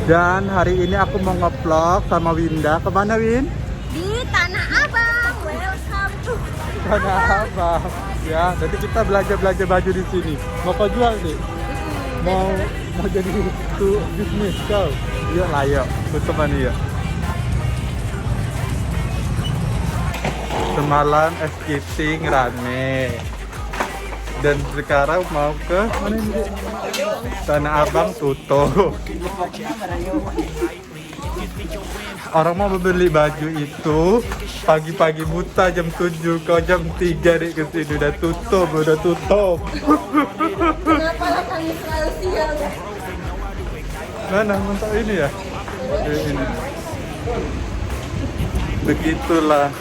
Dan hari ini aku mau nge-vlog sama Winda. Kemana, Win? Di Tanah Abang. Welcome to Tanah Abang. Ya, nanti kita belanja baju di sini. Mau kau jual nih? Mau jadi tuh bisnis kau? Iya lah, yuk. Tutup mana ya? Semalam skating rame. Dan sekarang mau ke mana ini? Tanah Abang tutup. Orang mau beli baju itu pagi-pagi buta jam 7, kau jam 3 dek kesini udah tutup. Kenapa lah kami selalu siang? Mana mentok ini ya? Ini. Begitulah.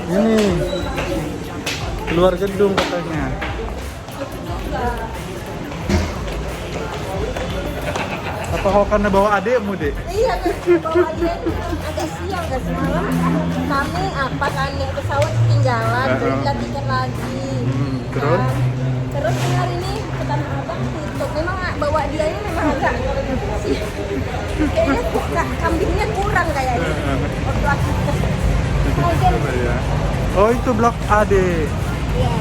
Ini keluar gedung katanya. Apa kau karena bawa adekmu, Dek? Iya, bawa dia agak siang gak semalam. Kami pas naik pesawat ketinggalan, jadi kita tiket lagi. Terus? Terus hari ini ke Tanah Abang tutup. Memang bawa dia ini memang agak siang. Kayaknya kambingnya kurang kayaknya. Waktu aku mungkin. Oh, itu blok A, Dek. Iya.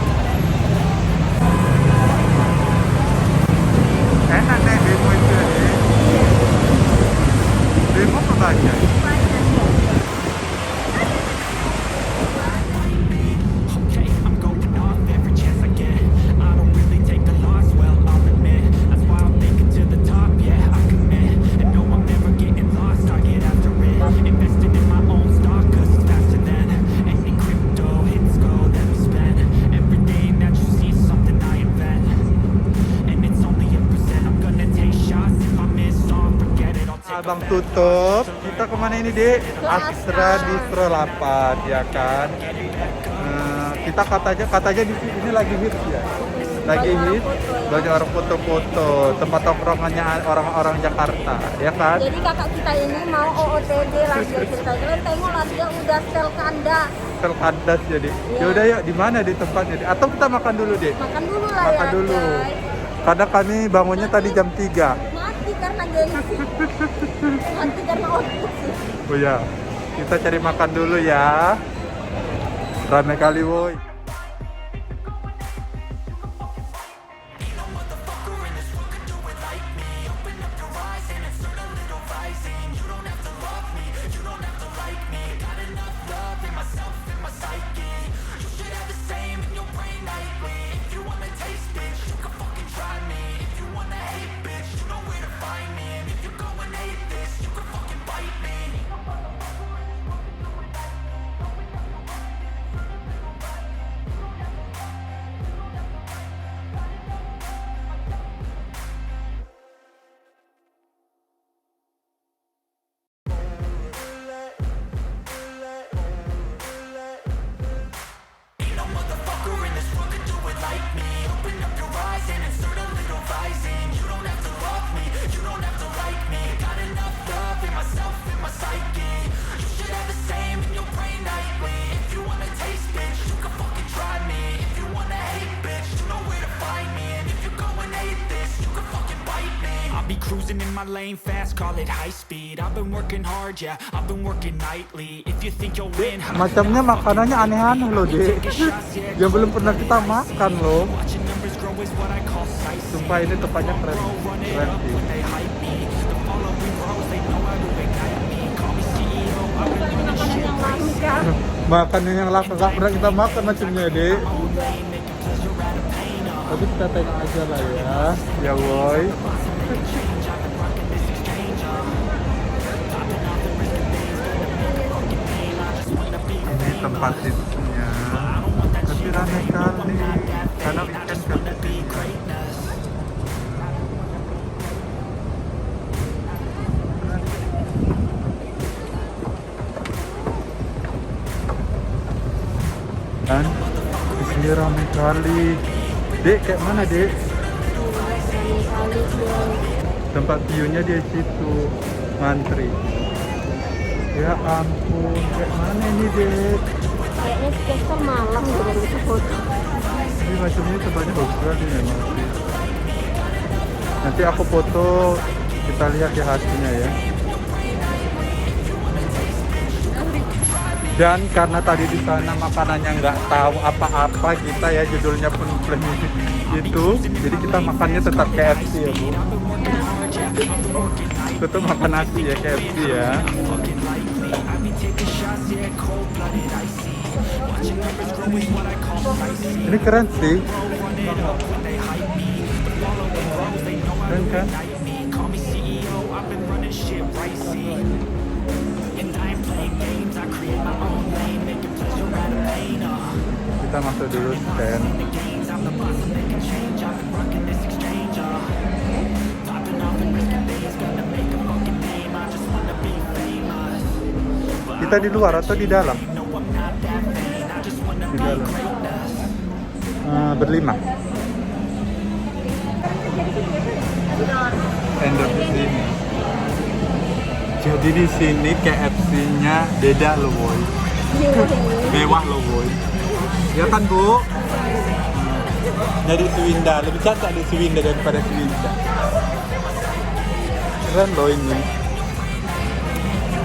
Enak nih demo itu ya, Dek. Demo apa banyak? Abang tutup, kita kemana ini, Dek? Astra Distro 8, ya kan? Kita katanya di sini lagi hits ya, lagi hits, banyak orang foto-foto, tempat tongkrongannya orang-orang Jakarta, ya kan? Jadi kakak kita ini mau OOTD lagi ceritanya. Kalian tengok lah dia udah sel kandas. Terkandas jadi. Ya udah yuk, di mana di tempatnya? Dek? Atau kita makan dulu, Dek? Makan dulu lah Makan ya. dulu. Guys. Karena kami bangunnya tadi jam 3. Mati karena gengsi. Mati karena output sih. Oh ya, kita cari makan dulu ya. Rame kali woi. Be cruising in my lane fast, call it high speed. I've been working hard, yeah, I've been working nightly. If you think you'll win, Macamnya makanannya aneh-aneh loh, Dek. Yang belum pernah kita makan loh. watching numbers grow is what I call sightseeing. Sumpah ini tempatnya keren sih. They hype me, the following grows, they know how to ignite me. Call me CEO, I've been running Makanan shit. yang langka. Makanan yang langka nggak pernah kita makan macamnya, Dek. Tapi kita tengok aja lah ya. Ya woi. Ini tempat itunya. Tapi ramai kali. Karena weekend kan. Kan di sini ramai kali. Dek, kayak mana, Dek? Tempat view-nya di situ, Mantri. Ya ampun, kayak mana ini, Dek? Kayaknya sekitar malam gue baru bisa foto. Ini macamnya tempatnya bagus sekali memang sih. Nanti aku foto, kita lihat ya hasilnya ya. Dan karena tadi di sana makanannya nggak tahu apa-apa kita ya, judulnya pun itu, jadi kita makannya tetap KFC ya Bu. Tetap makan nasi ya, KFC ya. Ini keren sih. Keren kan? Kita masuk dulu stand. Kita di luar atau di dalam? Di dalam. Berlima. Endor di sini. Jadi di sini KFC-nya beda loh, boy. Mewah loh, boy. Ya kan, Bu? Jadi Swinda, lebih cantik di Swinda daripada Swinda. Keren loh ini.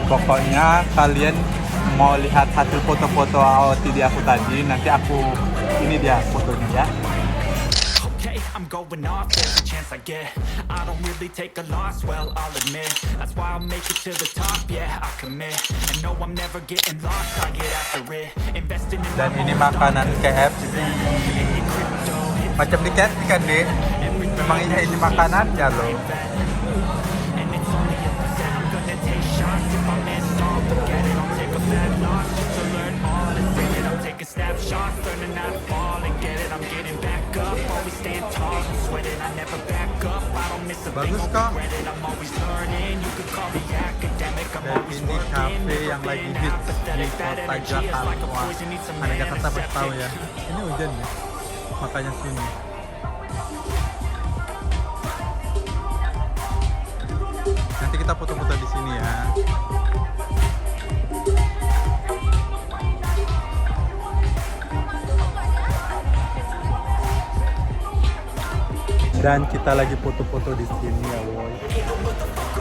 Pokoknya kalian mau lihat hasil foto-foto di aku tadi, nanti aku ini dia fotonya ya. Okay, I'm going off every chance I get. I don't really take a loss, well, I'll admit. That's why I'll make it to the top, yeah, I commit. And no, I'm never getting lost, I get after it. Investing in Dan ini makanan KFC. Macam di KFC kan, Dek? Memang ini makanannya loh. Snapshots, learning how to fall and get it. I'm getting back up, always stand tall. I'm sweating, I never back up. I don't miss a thing, Bagus, I'll Kak. regret it. I'm always learning. You could call me academic. I'm Dan always ini working. cafe yang lagi Never hits been di apathetic. That kota energy is like a Jakarta. poison, need some Ada Jakarta pasti tahu ya. antiseptic. Ini hujan ya, makanya sini. Nanti kita foto-foto di sini ya. Dan kita lagi foto-foto di sini ya, boy.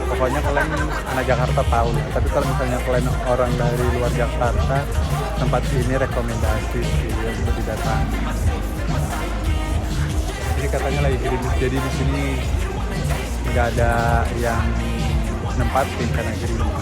Pokoknya kalian anak Jakarta tahu ya. Tapi kalau misalnya kalian orang dari luar Jakarta, tempat ini rekomendasi sih untuk didatangi. Jadi katanya lagi gerimis, jadi di sini nggak ada yang nempatin karena gerimis.